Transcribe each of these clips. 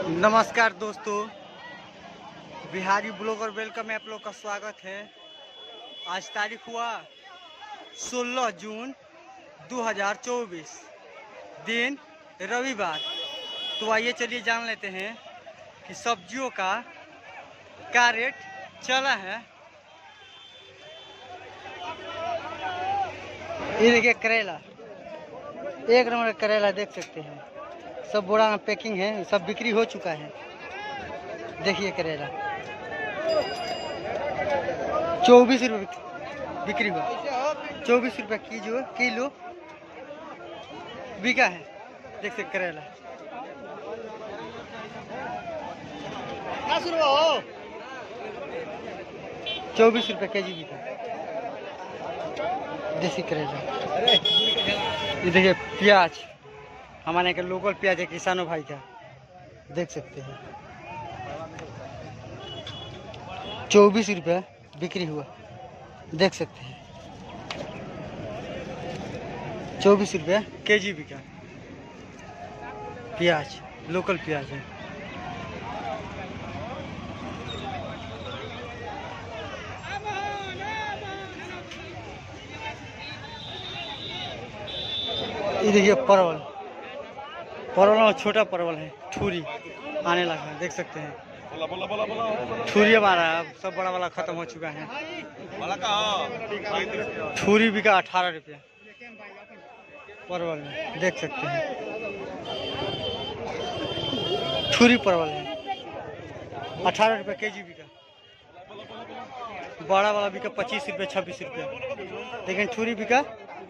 नमस्कार दोस्तों, Bihari blogger welcome में आप लोग का स्वागत है। आज तारीख हुआ 16 जून 2024, दिन रविवार। तो आइए चलिए जान लेते हैं कि सब्जियों का क्या रेट चला है। ये देखिए करेला, एक नंबर करेला देख सकते हैं। सब बोरा में पैकिंग है, सब बिक्री हो चुका है। देखिए करेला 24 रुपये बिक्री हुआ। 24 रुपये किलो बिका है। देख सकते करेला 24 रुपये के जी बिका देसी करेला। ये देखिए प्याज, हमारे यहाँ का लोकल प्याज है, किसानों भाई का, देख सकते हैं। 24 रुपये बिक्री हुआ, देख सकते हैं। 24 रुपये के जी बिका प्याज, लोकल प्याज है। ये देखिए परवल में छोटा परवल है, ठूरी आने लगा है, देख सकते हैं। ठूरी हमारा सब बड़ा वाला खत्म हो चुका है। ठूरी बिका 18 रुपया परवल में, देख सकते हैं। ठूरी परवल है 18 रुपये के जी बिका। बड़ा वाला बिका 25 रुपये 26 रुपये, लेकिन ठूरी बिका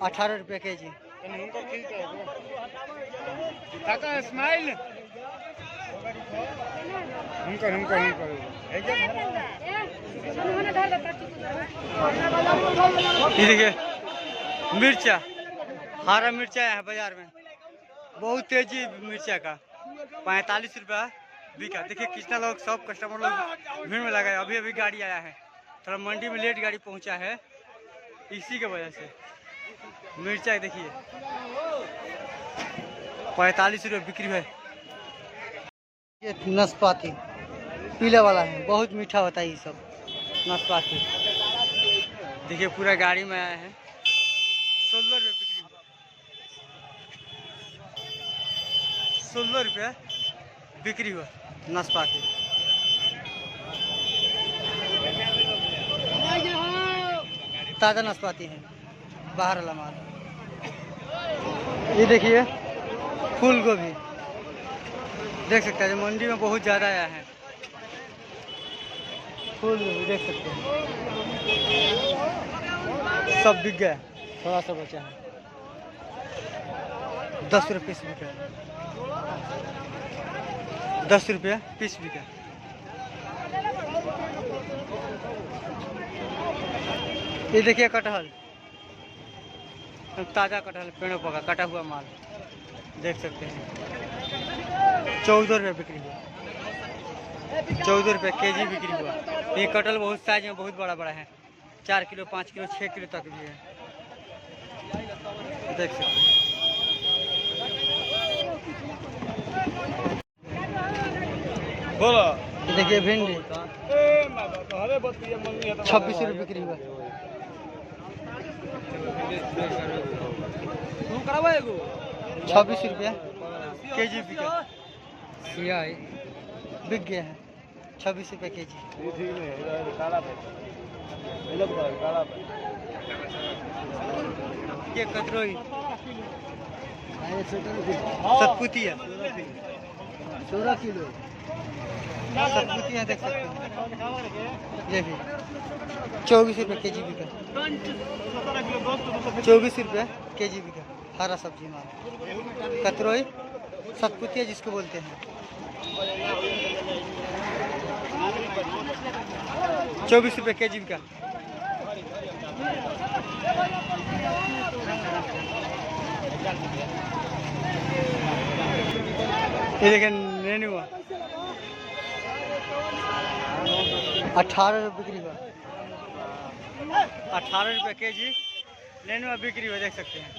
18 रुपये के जी। स्माइल ये देखिए मिर्चा, हरा मिर्चा है बाजार में, बहुत तेजी मिर्चा का 45 रुपया बिका। देखिए कितना लोग, सब कस्टमर लोग भीड़ में लगा है। अभी अभी गाड़ी आया है, थोड़ा मंडी में लेट गाड़ी पहुंचा है, इसी के वजह से मिर्चा देखिए 45 रुपये बिक्री है। ये नाशपाती पीले वाला है, बहुत मीठा होता है ये सब नाशपाती। देखिए पूरा गाड़ी में आया है। 16 रुपये बिक्री हुआ, 16 रुपये बिक्री हुआ नाशपाती। ताज़ा नाशपाती है, बाहर वाला माल। ये देखिए फूल गोभी, देख सकते हैं मंडी में बहुत ज़्यादा आया है। फूल गोभी देख सकते हैं, सब बिक गया, थोड़ा सा बचा है। 10 रुपये पीस बिका, 10 रुपये पीस बिका। ये देखिए कटहल, ताज़ा कटहल पेड़ों पका, कटा हुआ माल, देख सकते हैं। 14 रुपये बिक्री हुआ, 14 रुपये के जी बिक्री हुआ। ये कटहल बहुत साइज में बहुत बड़ा बड़ा है, 4 किलो 5 किलो 6 किलो तक भी है, देख सकते हैं। बोलो देखिए भिंडी 26 रुपये बिक्री हुआ। 26 रुपया के जी बिका। सियाई बिक गया है 26 रुपये के जी। ये कतरोई सतपुतिया 16 किलो सतपुतिया देख सकते हैं। ये भी 24 रुपये के जी बिका, 24 रुपये के जी बिका। हरा सब्जी माल कतरोई सतपुतिया जिसको बोलते हैं, 24 रुपये के जी बिका। ये देखें नेनुआ 18 रुपये बिक्री हुआ, 18 रुपये के जी नेनुआ बिक्री हुआ, देख सकते हैं।